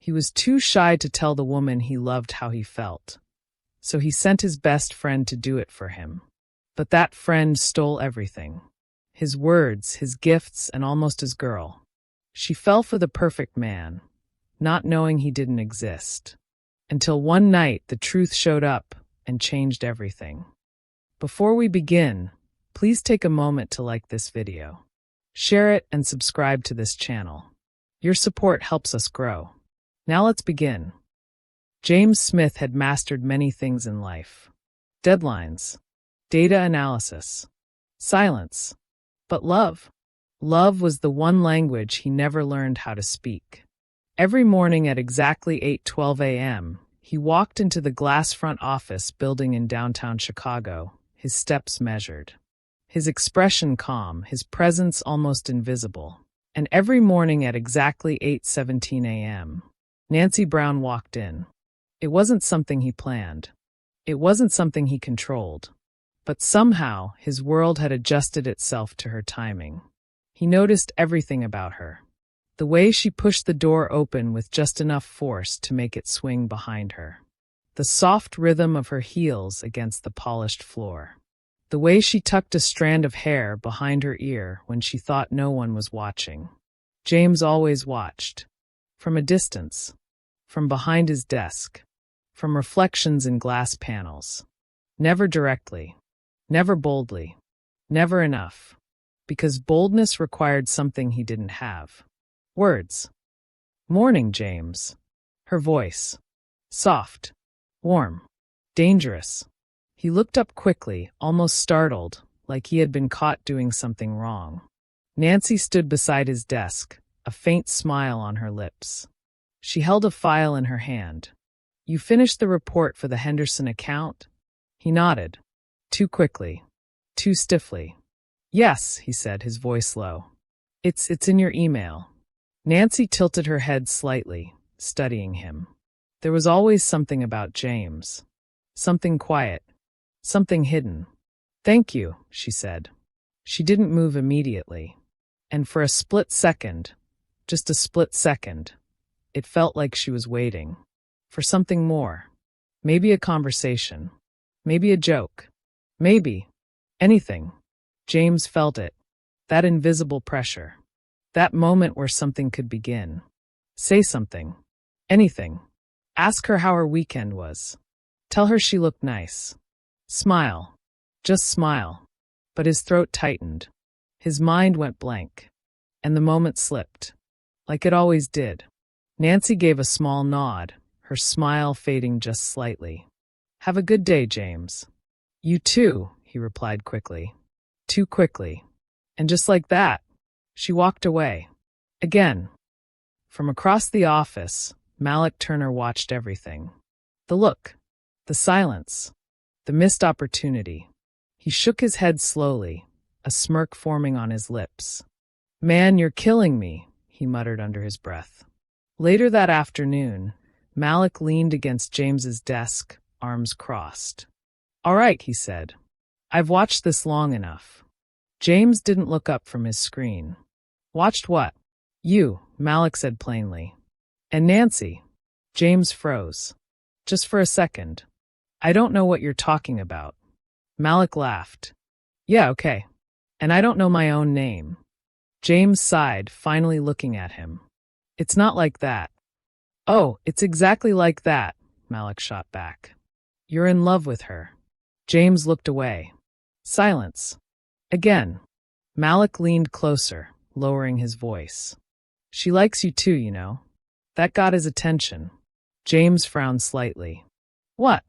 He was too shy to tell the woman he loved how he felt, so he sent his best friend to do it for him. But that friend stole everything. His words, his gifts, and almost his girl. She fell for the perfect man, not knowing he didn't exist. Until one night the truth showed up and changed everything. Before we begin, please take a moment to like this video. Share it and subscribe to this channel. Your support helps us grow. Now let's begin. James Smith had mastered many things in life. Deadlines, data analysis, silence. But love. Love was the one language he never learned how to speak. Every morning at exactly 8:12 a.m., he walked into the glass front office building in downtown Chicago, his steps measured. His expression calm, his presence almost invisible. And every morning at exactly 8:17 a.m., Nancy Brown walked in. It wasn't something he planned. It wasn't something he controlled. But somehow, his world had adjusted itself to her timing. He noticed everything about her. The way she pushed the door open with just enough force to make it swing behind her. The soft rhythm of her heels against the polished floor. The way she tucked a strand of hair behind her ear when she thought no one was watching. James always watched. From a distance. From behind his desk. From reflections in glass panels. Never directly. Never boldly. Never enough. Because boldness required something he didn't have. Words. Morning, James. Her voice. Soft. Warm. Dangerous. He looked up quickly, almost startled, like he had been caught doing something wrong. Nancy stood beside his desk, a faint smile on her lips. She held a file in her hand. You finished the report for the Henderson account? He nodded. Too quickly. Too stiffly. Yes, he said, his voice low. It's in your email. Nancy tilted her head slightly, studying him. There was always something about James. Something quiet. Something hidden. Thank you, she said. She didn't move immediately. And for a split second, just a split second, it felt like she was waiting. For something more. Maybe a conversation. Maybe a joke. Maybe. Anything. James felt it. That invisible pressure. That moment where something could begin. Say something. Anything. Ask her how her weekend was. Tell her she looked nice. Smile. Just smile. But his throat tightened. His mind went blank. And the moment slipped. Like it always did. Nancy gave a small nod, her smile fading just slightly. Have a good day, James. You too, he replied quickly. Too quickly. And just like that, she walked away. Again. From across the office, Malik Turner watched everything. The look. The silence. The missed opportunity. He shook his head slowly, a smirk forming on his lips. Man, you're killing me, he muttered under his breath. Later that afternoon, Malik leaned against James's desk, arms crossed. All right, he said. I've watched this long enough. James didn't look up from his screen. Watched what? You, Malik said plainly. And Nancy. James froze. Just for a second. I don't know what you're talking about. Malik laughed. Yeah, okay. And I don't know my own name. James sighed, finally looking at him. It's not like that. Oh, it's exactly like that, Malik shot back. You're in love with her. James looked away. Silence. Again. Malik leaned closer, lowering his voice. She likes you too, you know. That got his attention. James frowned slightly. What?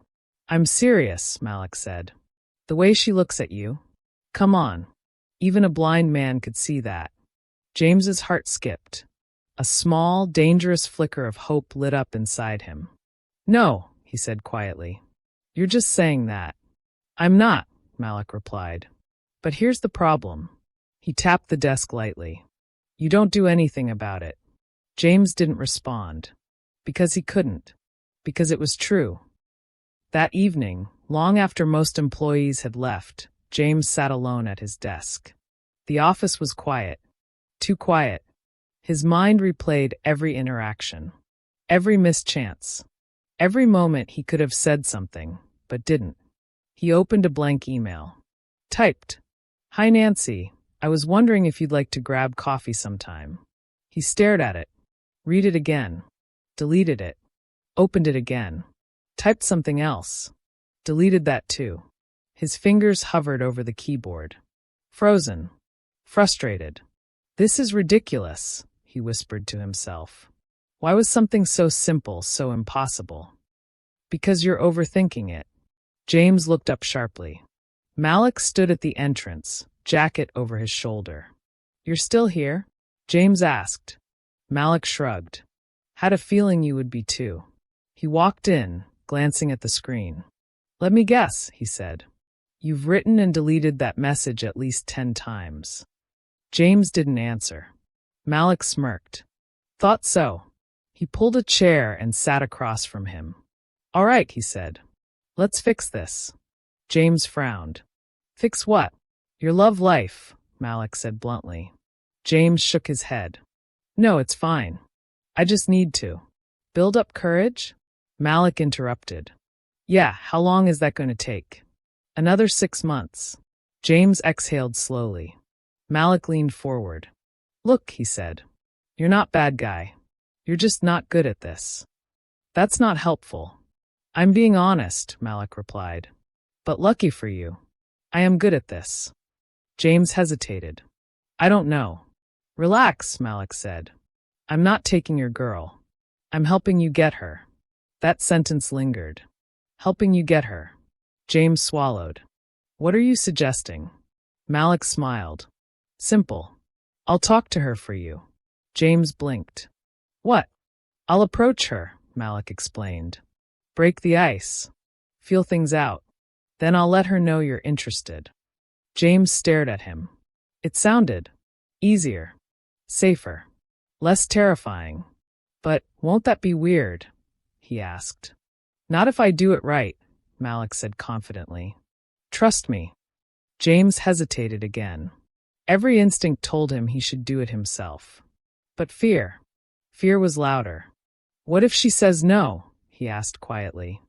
I'm serious, Malik said. The way she looks at you. Come on. Even a blind man could see that. James's heart skipped. A small, dangerous flicker of hope lit up inside him. No, he said quietly. You're just saying that. I'm not, Malik replied. But here's the problem. He tapped the desk lightly. You don't do anything about it. James didn't respond. Because he couldn't. Because it was true. That evening, long after most employees had left, James sat alone at his desk. The office was quiet. Too quiet. His mind replayed every interaction. Every missed chance. Every moment he could have said something, but didn't. He opened a blank email. Typed, "Hi Nancy, I was wondering if you'd like to grab coffee sometime." He stared at it. Read it again. Deleted it. Opened it again. Typed something else. Deleted that too. His fingers hovered over the keyboard. Frozen. Frustrated. "This is ridiculous," he whispered to himself. "Why was something so simple so impossible?" "Because you're overthinking it." James looked up sharply. Malik stood at the entrance, jacket over his shoulder. "You're still here?" James asked. Malik shrugged. "Had a feeling you would be too." He walked in, glancing at the screen. "Let me guess," he said. "You've written and deleted that message at least 10 times. James didn't answer. Malik smirked. "Thought so." He pulled a chair and sat across from him. "All right," he said. "Let's fix this." James frowned. "Fix what?" "Your love life," Malik said bluntly. James shook his head. "No, it's fine. I just need to." "Build up courage?" Malik interrupted. "Yeah, how long is that going to take?" "Another 6 months." James exhaled slowly. Malik leaned forward. "Look," he said. "You're not bad guy. You're just not good at this." "That's not helpful." "I'm being honest," Malik replied. "But lucky for you, I am good at this." James hesitated. "I don't know." "Relax," Malik said. "I'm not taking your girl. I'm helping you get her." That sentence lingered. "Helping you get her." James swallowed. "What are you suggesting?" Malik smiled. "Simple. I'll talk to her for you." James blinked. "What?" "I'll approach her," Malik explained. "Break the ice. Feel things out. Then I'll let her know you're interested." James stared at him. It sounded easier, safer, less terrifying. "But won't that be weird?" he asked. "Not if I do it right," Malik said confidently. "Trust me." James hesitated again. Every instinct told him he should do it himself. But fear was louder. "What if she says no?" he asked quietly.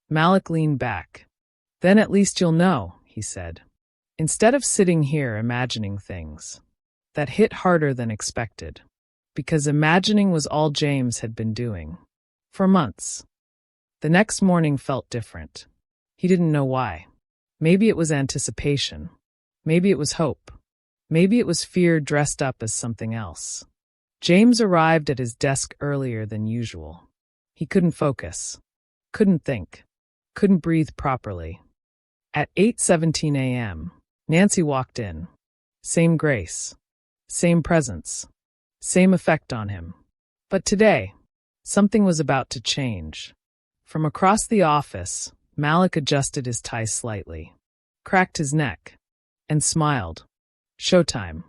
Malik leaned back. "Then at least you'll know," he said. Instead of sitting here imagining things. That hit harder than expected. Because imagining was all James had been doing. For months. The next morning felt different. He didn't know why. Maybe it was anticipation. Maybe it was hope. Maybe it was fear dressed up as something else. James arrived at his desk earlier than usual. He couldn't focus. Couldn't think. Couldn't breathe properly. At 8:17 a.m., Nancy walked in. Same grace. Same presence. Same effect on him. But today, something was about to change. From across the office, Malik adjusted his tie slightly, cracked his neck, and smiled. Showtime.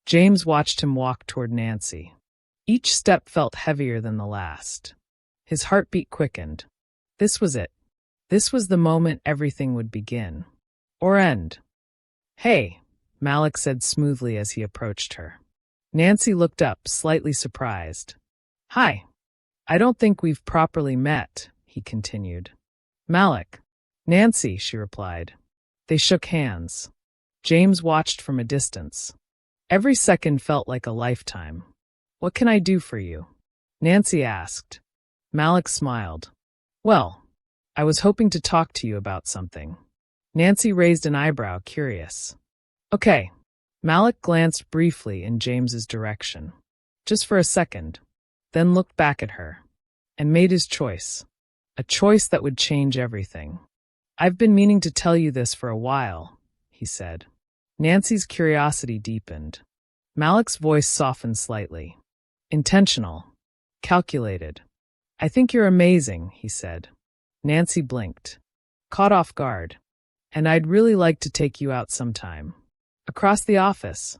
James watched him walk toward Nancy. Each step felt heavier than the last. His heartbeat quickened. This was it. This was the moment everything would begin. Or end. "Hey," Malik said smoothly as he approached her. Nancy looked up, slightly surprised. "Hi. I don't think we've properly met," he continued. "Malik." "Nancy," she replied. They shook hands. James watched from a distance. Every second felt like a lifetime. "What can I do for you?" Nancy asked. Malik smiled. "Well, I was hoping to talk to you about something." Nancy raised an eyebrow, curious. "Okay." Malik glanced briefly in James's direction. Just for a second. Then looked back at her. And made his choice. A choice that would change everything. "I've been meaning to tell you this for a while," he said. Nancy's curiosity deepened. Malik's voice softened slightly. "Intentional. Calculated. I think you're amazing," he said. Nancy blinked. Caught off guard. "And I'd really like to take you out sometime." "Across the office."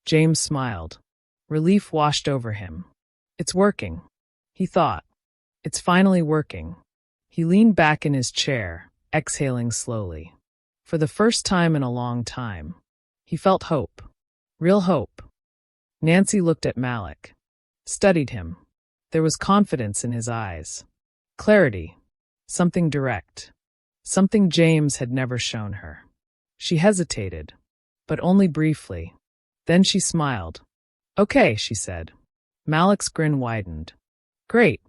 James smiled. Relief washed over him. "It's working," he thought. "It's finally working." He leaned back in his chair, exhaling slowly. For the first time in a long time, he felt hope. Real hope. Nancy looked at Malik. Studied him. There was confidence in his eyes. Clarity. Something direct. Something James had never shown her. She hesitated, but only briefly. Then she smiled. "Okay," she said. Malik's grin widened. "Great."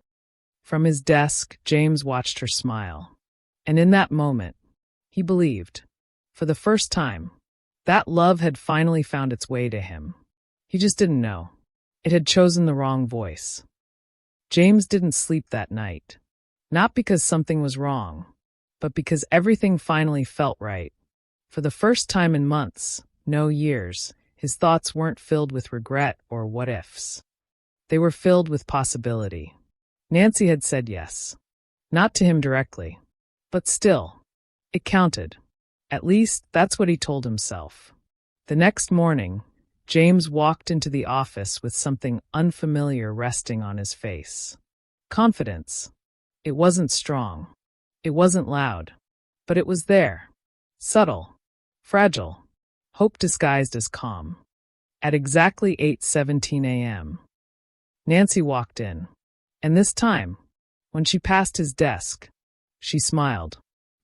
From his desk, James watched her smile. And in that moment, he believed. For the first time, that love had finally found its way to him. He just didn't know. It had chosen the wrong voice. James didn't sleep that night. Not because something was wrong, but because everything finally felt right. For the first time in months, no years, his thoughts weren't filled with regret or what-ifs. They were filled with possibility. Nancy had said yes. Not to him directly. But still, it counted. At least, that's what he told himself. The next morning, James walked into the office with something unfamiliar resting on his face. Confidence. It wasn't strong. It wasn't loud. But it was there. Subtle. Fragile. Hope disguised as calm. At exactly 8:17 a.m., Nancy walked in. And this time, when she passed his desk, she smiled.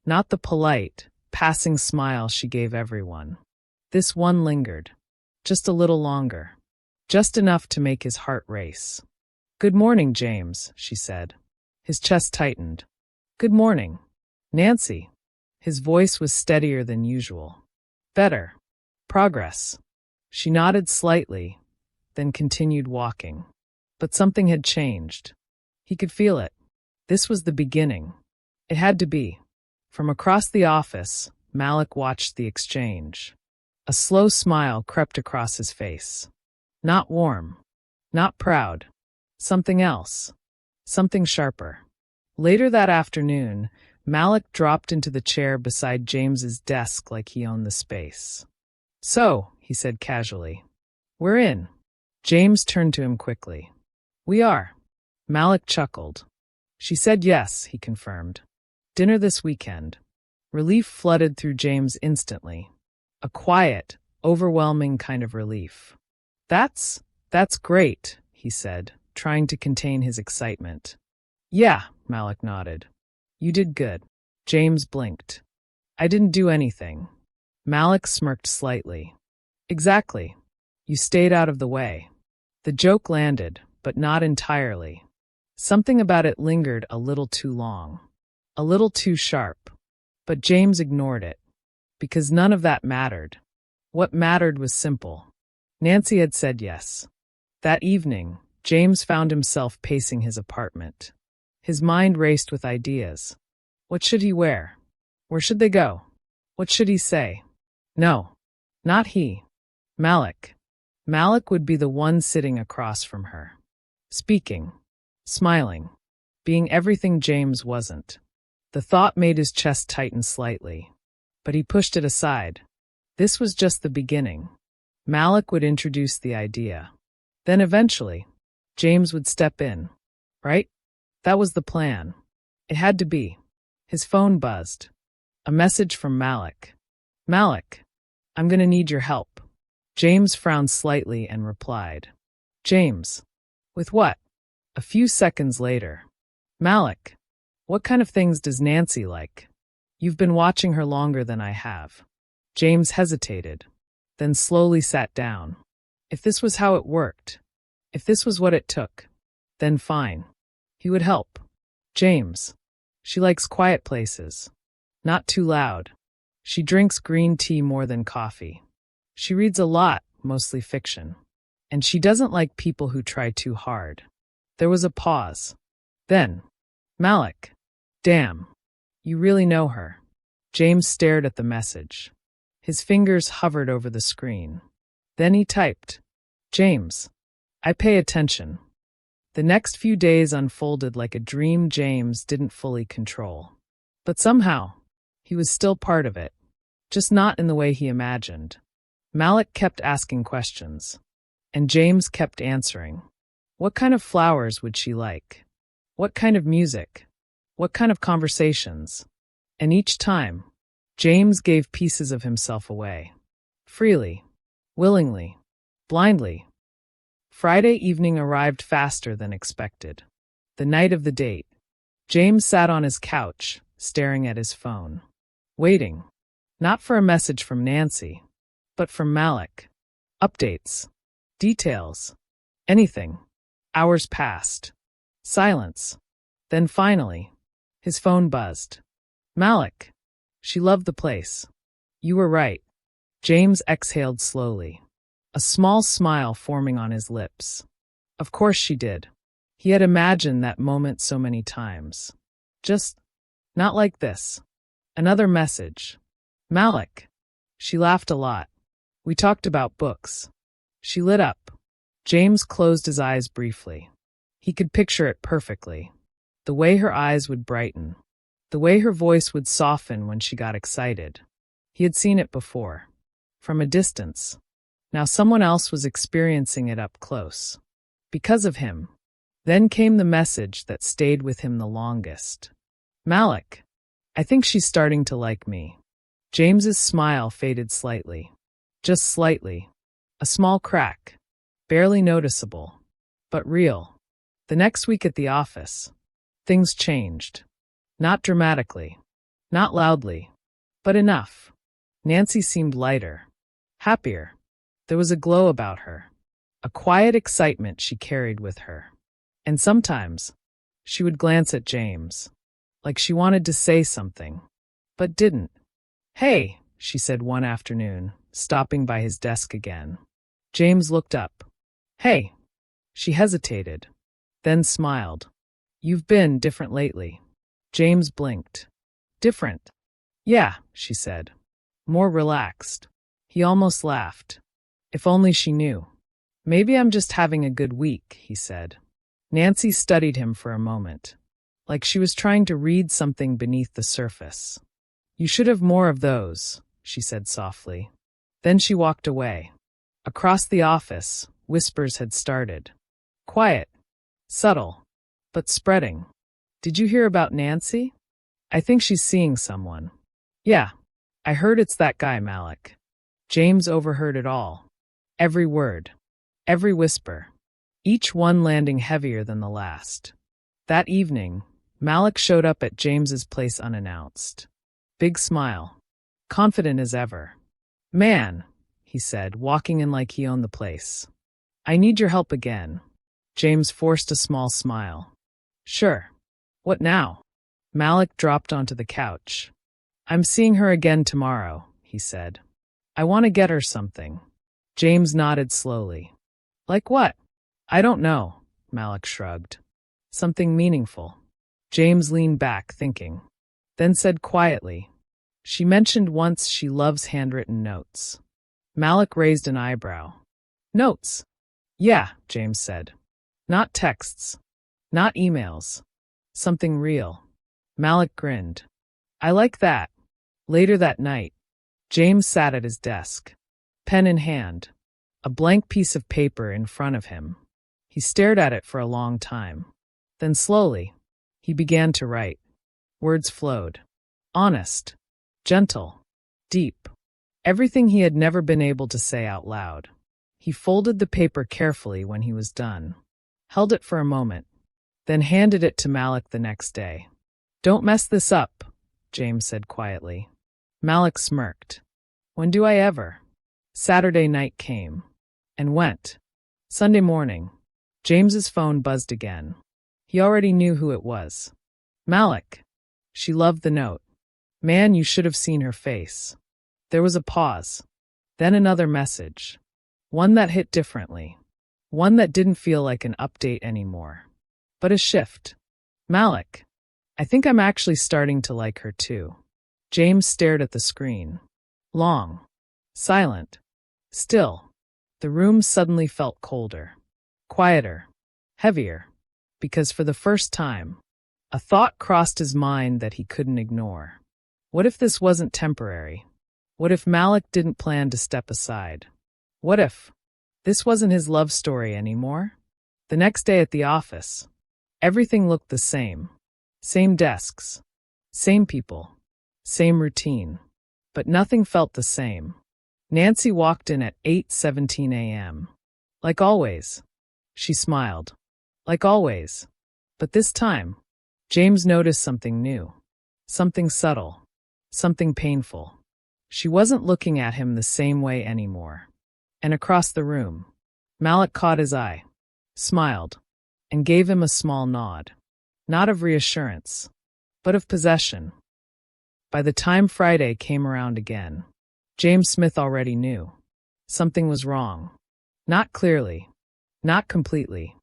Not the polite, passing smile she gave everyone. This one lingered. Just a little longer. Just enough to make his heart race. "Good morning, James," she said. His chest tightened. "Good morning, Nancy." His voice was steadier than usual. "Better. Progress." She nodded slightly, then continued walking. But something had changed. He could feel it. This was the beginning. It had to be. From across the office, Malik watched the exchange. A slow smile crept across his face. Not warm. Not proud. Something else. Something sharper. Later that afternoon, Malik dropped into the chair beside James's desk like he owned the space. "So," he said casually, "we're in." James turned to him quickly. "We are." Malik chuckled. "She said yes," he confirmed. "Dinner this weekend." Relief flooded through James instantly. A quiet, overwhelming kind of relief. That's great," he said, trying to contain his excitement. "Yeah," Malik nodded. "You did good." James blinked. "I didn't do anything." Malik smirked slightly. "Exactly. You stayed out of the way." The joke landed, but not entirely. Something about it lingered a little too long. A little too sharp. But James ignored it. Because none of that mattered. What mattered was simple. Nancy had said yes. That evening, James found himself pacing his apartment. His mind raced with ideas. What should he wear? Where should they go? What should he say? No. Not he. Malik. Malik would be the one sitting across from her. Speaking. Smiling. Being everything James wasn't. The thought made his chest tighten slightly. But he pushed it aside. This was just the beginning. Malik would introduce the idea. Then eventually, James would step in. Right? That was the plan. It had to be. His phone buzzed. A message from Malik. "Malik, I'm gonna need your help." James frowned slightly and replied. "James. With what?" A few seconds later. "Malik, what kind of things does Nancy like? You've been watching her longer than I have." James hesitated, then slowly sat down. If this was how it worked, if this was what it took, then fine. He would help. "James. She likes quiet places. Not too loud. She drinks green tea more than coffee. She reads a lot, mostly fiction. And she doesn't like people who try too hard." There was a pause. Then, "Malik. Damn. You really know her." James stared at the message. His fingers hovered over the screen. Then he typed, "James. I pay attention." The next few days unfolded like a dream James didn't fully control. But somehow, he was still part of it. Just not in the way he imagined. Malik kept asking questions. And James kept answering. What kind of flowers would she like? What kind of music? What kind of conversations? And each time, James gave pieces of himself away. Freely. Willingly. Blindly. Friday evening arrived faster than expected. The night of the date. James sat on his couch, staring at his phone. Waiting. Not for a message from Nancy, but from Malik. Updates. Details. Anything. Hours passed. Silence. Then finally, his phone buzzed. Malik. She loved the place. You were right. James exhaled slowly, a small smile forming on his lips. Of course she did. He had imagined that moment so many times. Just not like this. Another message. Malik. She laughed a lot. We talked about books. She lit up. James closed his eyes briefly. He could picture it perfectly. The way her eyes would brighten. The way her voice would soften when she got excited. He had seen it before. From a distance. Now someone else was experiencing it up close. Because of him. Then came the message that stayed with him the longest. Malik. I think she's starting to like me. James's smile faded slightly. Just slightly. A small crack. Barely noticeable. But real. The next week at the office. Things changed. Not dramatically. Not loudly. But enough. Nancy seemed lighter. Happier. There was a glow about her. A quiet excitement she carried with her. And sometimes, she would glance at James. Like she wanted to say something. But didn't. Hey, she said one afternoon, stopping by his desk again. James looked up. Hey. She hesitated. Then smiled. You've been different lately. James blinked. Different? Yeah, she said. More relaxed. He almost laughed. If only she knew. Maybe I'm just having a good week, he said. Nancy studied him for a moment. Like she was trying to read something beneath the surface. You should have more of those, she said softly. Then she walked away. Across the office, whispers had started. Quiet. Subtle. But spreading. Did you hear about Nancy? I think she's seeing someone. Yeah. I heard it's that guy, Malik. James overheard it all. Every word. Every whisper. Each one landing heavier than the last. That evening, Malik showed up at James's place unannounced. Big smile. Confident as ever. Man, he said, walking in like he owned the place. I need your help again. James forced a small smile. Sure. What now? Malik dropped onto the couch. I'm seeing her again tomorrow, he said. I want to get her something. James nodded slowly. Like what? I don't know, Malik shrugged. Something meaningful. James leaned back, thinking. Then said quietly, she mentioned once she loves handwritten notes. Malik raised an eyebrow. Notes? Yeah, James said. Not texts. Not emails. Something real. Malik grinned. I like that. Later that night, James sat at his desk, pen in hand, a blank piece of paper in front of him. He stared at it for a long time. Then slowly, he began to write. Words flowed. Honest. Gentle. Deep. Everything he had never been able to say out loud. He folded the paper carefully when he was done, held it for a moment, then handed it to Malik the next day. Don't mess this up, James said quietly. Malik smirked. When do I ever? Saturday night came. And went. Sunday morning. James's phone buzzed again. He already knew who it was. Malik. She loved the note. Man, you should have seen her face. There was a pause. Then another message. One that hit differently. One that didn't feel like an update anymore. But a shift. Malik. I think I'm actually starting to like her too. James stared at the screen. Long. Silent. Still. The room suddenly felt colder. Quieter. Heavier. Because for the first time, a thought crossed his mind that he couldn't ignore. What if this wasn't temporary? What if Malik didn't plan to step aside? What if this wasn't his love story anymore? The next day at the office, everything looked the same. Same desks. Same people. Same routine. But nothing felt the same. Nancy walked in at 8:17 a.m. Like always. She smiled. Like always. But this time, James noticed something new. Something subtle. Something painful. She wasn't looking at him the same way anymore. And across the room, Malik caught his eye, smiled, and gave him a small nod. Not of reassurance, but of possession. By the time Friday came around again, James Smith already knew. Something was wrong. Not clearly, not completely,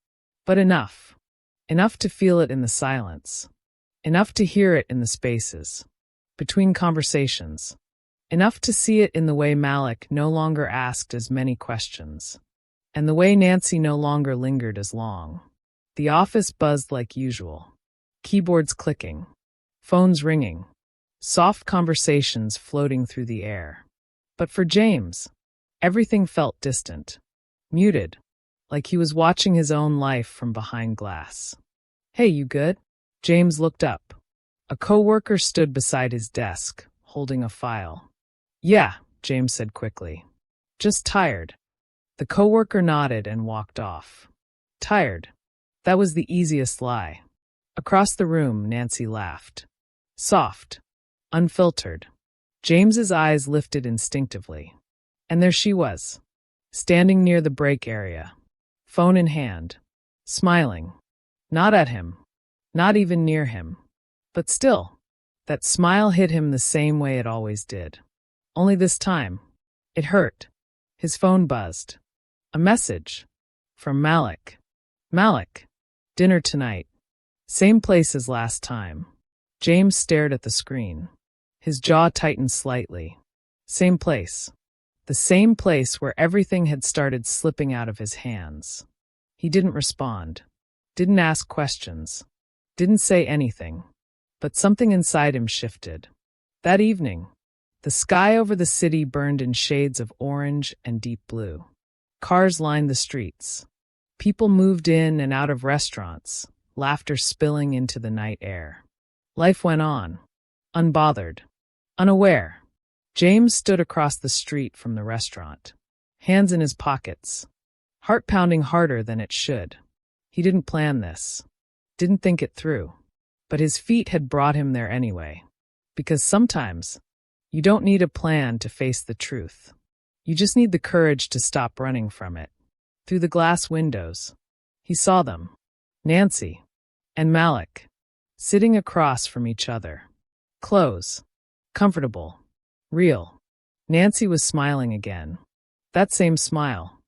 but enough. Enough to feel it in the silence. Enough to hear it in the spaces. Between conversations. Enough to see it in the way Malik no longer asked as many questions. And the way Nancy no longer lingered as long. The office buzzed like usual. Keyboards clicking. Phones ringing. Soft conversations floating through the air. But for James, everything felt distant. Muted. Like he was watching his own life from behind glass. Hey, you good? James looked up. A coworker stood beside his desk, holding a file. Yeah, James said quickly. Just tired. The coworker nodded and walked off. Tired. That was the easiest lie. Across the room, Nancy laughed. Soft. Unfiltered. James's eyes lifted instinctively. And there she was, standing near the break area, phone in hand, smiling. Not at him. Not even near him. But still, that smile hit him the same way it always did. Only this time, it hurt. His phone buzzed. A message. From Malik. Malik. Dinner tonight. Same place as last time. James stared at the screen. His jaw tightened slightly. Same place. The same place where everything had started slipping out of his hands. He didn't respond. Didn't ask questions. Didn't say anything. But something inside him shifted. That evening, the sky over the city burned in shades of orange and deep blue. Cars lined the streets. People moved in and out of restaurants, laughter spilling into the night air. Life went on, unbothered, unaware. James stood across the street from the restaurant, hands in his pockets, heart pounding harder than it should. He didn't plan this, didn't think it through, but his feet had brought him there anyway. Because sometimes, you don't need a plan to face the truth. You just need the courage to stop running from it. Through the glass windows, he saw them, Nancy and Malik, sitting across from each other. Close, comfortable, real. Nancy was smiling again. That same smile.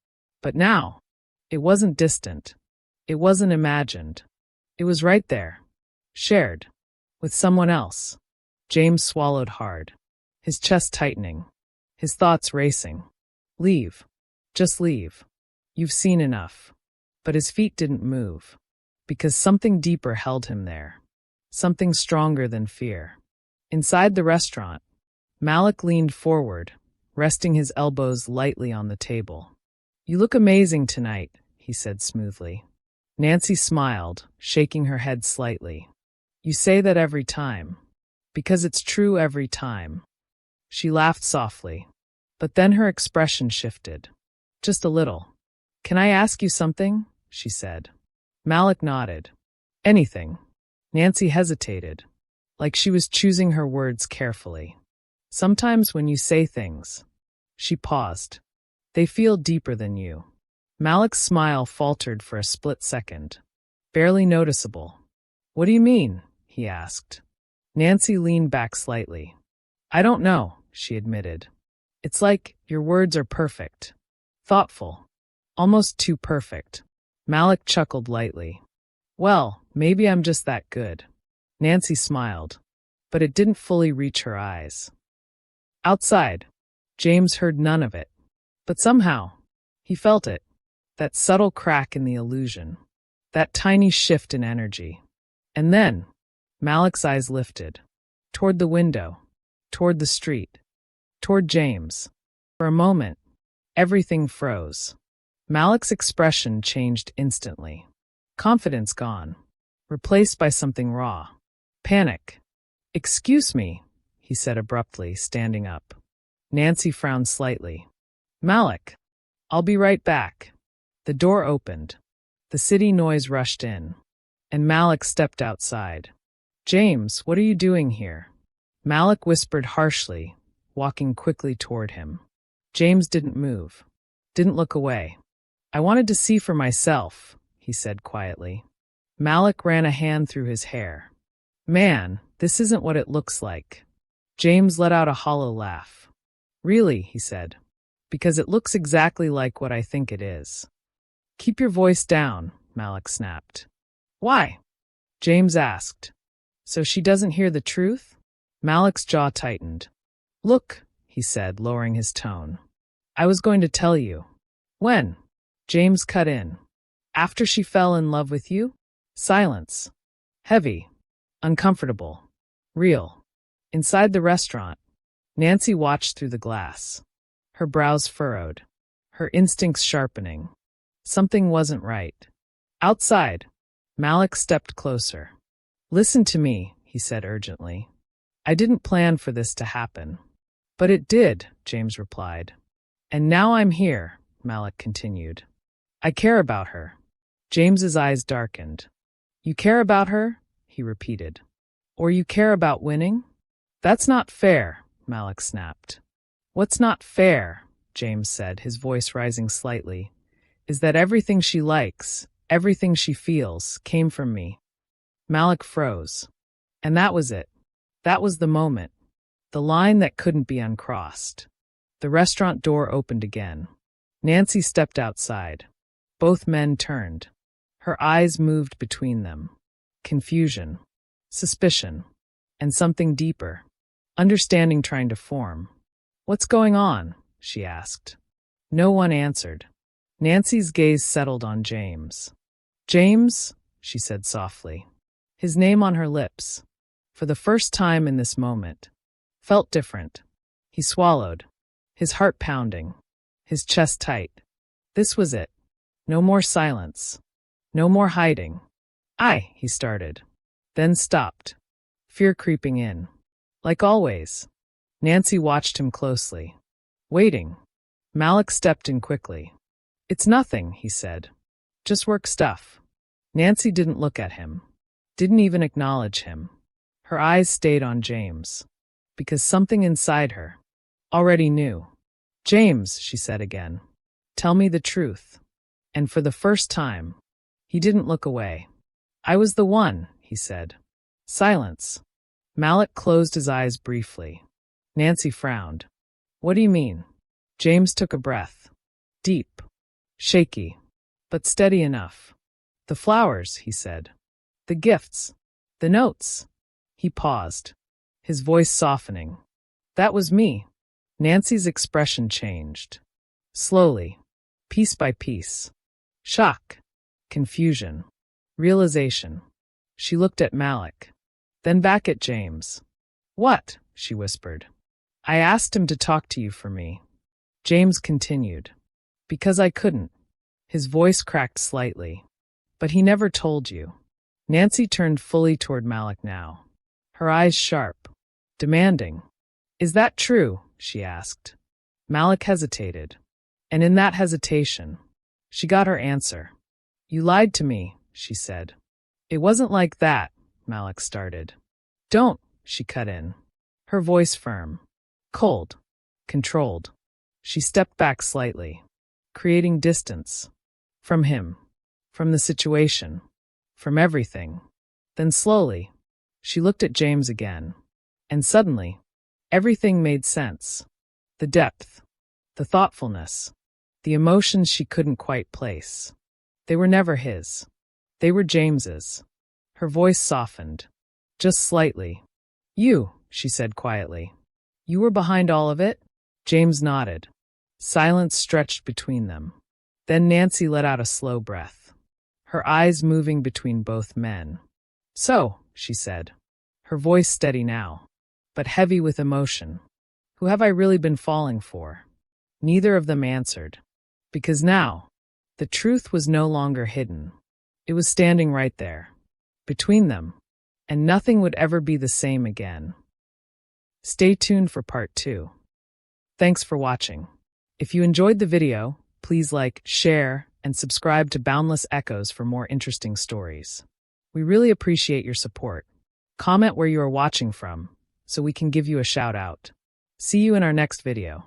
But now, it wasn't distant. It wasn't imagined. It was right there, shared, with someone else. James swallowed hard, his chest tightening, his thoughts racing. Leave. Just leave. You've seen enough. But his feet didn't move, because something deeper held him there. Something stronger than fear. Inside the restaurant, Malik leaned forward, resting his elbows lightly on the table. You look amazing tonight, he said smoothly. Nancy smiled, shaking her head slightly. You say that every time. Because it's true every time. She laughed softly. But then her expression shifted. Just a little. Can I ask you something? She said. Malik nodded. Anything. Nancy hesitated, like she was choosing her words carefully. Sometimes when you say things, she paused, they feel deeper than you. Malik's smile faltered for a split second. Barely noticeable. What do you mean? He asked. Nancy leaned back slightly. I don't know, she admitted. It's like your words are perfect. Thoughtful. Almost too perfect. Malik chuckled lightly. Well, maybe I'm just that good. Nancy smiled, but it didn't fully reach her eyes. Outside, James heard none of it. But somehow, he felt it. That subtle crack in the illusion. That tiny shift in energy. And then, Malik's eyes lifted. Toward the window. Toward the street. Toward James. For a moment, everything froze. Malik's expression changed instantly. Confidence gone. Replaced by something raw. Panic. Excuse me, he said abruptly, standing up. Nancy frowned slightly. Malik. I'll be right back. The door opened. The city noise rushed in, and Malik stepped outside. "James, what are you doing here?" Malik whispered harshly, walking quickly toward him. James didn't move, didn't look away. "I wanted to see for myself," he said quietly. Malik ran a hand through his hair. "Man, this isn't what it looks like." James let out a hollow laugh. "Really," he said, "because it looks exactly like what I think it is." "Keep your voice down," Malik snapped. "Why?" James asked. "So she doesn't hear the truth?" Malik's jaw tightened. "Look," he said, lowering his tone. "I was going to tell you." "When?" James cut in. "After she fell in love with you?" Silence. Heavy. Uncomfortable. Real. Inside the restaurant, Nancy watched through the glass. Her brows furrowed. Her instincts sharpening. Something wasn't right. Outside, Malik stepped closer. "Listen to me," he said urgently. "I didn't plan for this to happen." "But it did," James replied. "And now I'm here," Malik continued. "I care about her." James's eyes darkened. "You care about her?" he repeated. "Or you care about winning?" "That's not fair," Malik snapped. "What's not fair," James said, his voice rising slightly, "is that everything she likes, everything she feels, came from me." Malik froze. And that was it. That was the moment. The line that couldn't be uncrossed. The restaurant door opened again. Nancy stepped outside. Both men turned. Her eyes moved between them. Confusion, suspicion, and something deeper. Understanding trying to form. "What's going on?" she asked. No one answered. Nancy's gaze settled on James. "James," she said softly. His name on her lips, for the first time in this moment, felt different. He swallowed, his heart pounding, his chest tight. This was it. No more silence. No more hiding. He started, then stopped, fear creeping in. Like always, Nancy watched him closely, waiting. Malik stepped in quickly. "It's nothing," he said. "Just work stuff." Nancy didn't look at him, didn't even acknowledge him. Her eyes stayed on James, because something inside her already knew. "James," she said again, "tell me the truth." And for the first time, he didn't look away. "I was the one," he said. Silence. Malik closed his eyes briefly. Nancy frowned. "What do you mean?" James took a breath. Deep. Shaky. But steady enough. "The flowers," he said. "The gifts. The notes." He paused, his voice softening. "That was me." Nancy's expression changed. Slowly. Piece by piece. Shock. Confusion. Realization. She looked at Malik, then back at James. "What?" she whispered. "I asked him to talk to you for me." James continued. "Because I couldn't." His voice cracked slightly. "But he never told you." Nancy turned fully toward Malik now, her eyes sharp, demanding. "Is that true?" she asked. Malik hesitated, and in that hesitation, she got her answer. "You lied to me," she said. "It wasn't like that," Malik started. "Don't," she cut in, her voice firm, cold, controlled. She stepped back slightly, creating distance. From him, from the situation, from everything. Then slowly, she looked at James again. And suddenly, everything made sense. The depth, the thoughtfulness, the emotions she couldn't quite place. They were never his. They were James's. Her voice softened, just slightly. "You," she said quietly. "You were behind all of it?" James nodded. Silence stretched between them. Then Nancy let out a slow breath, her eyes moving between both men. "So," she said, her voice steady now, but heavy with emotion, "who have I really been falling for?" Neither of them answered, because now, the truth was no longer hidden. It was standing right there, between them, and nothing would ever be the same again. Stay tuned for part 2. Thanks for watching. If you enjoyed the video, please like, share, and subscribe to Boundless Echoes for more interesting stories. We really appreciate your support. Comment where you are watching from, so we can give you a shout out. See you in our next video.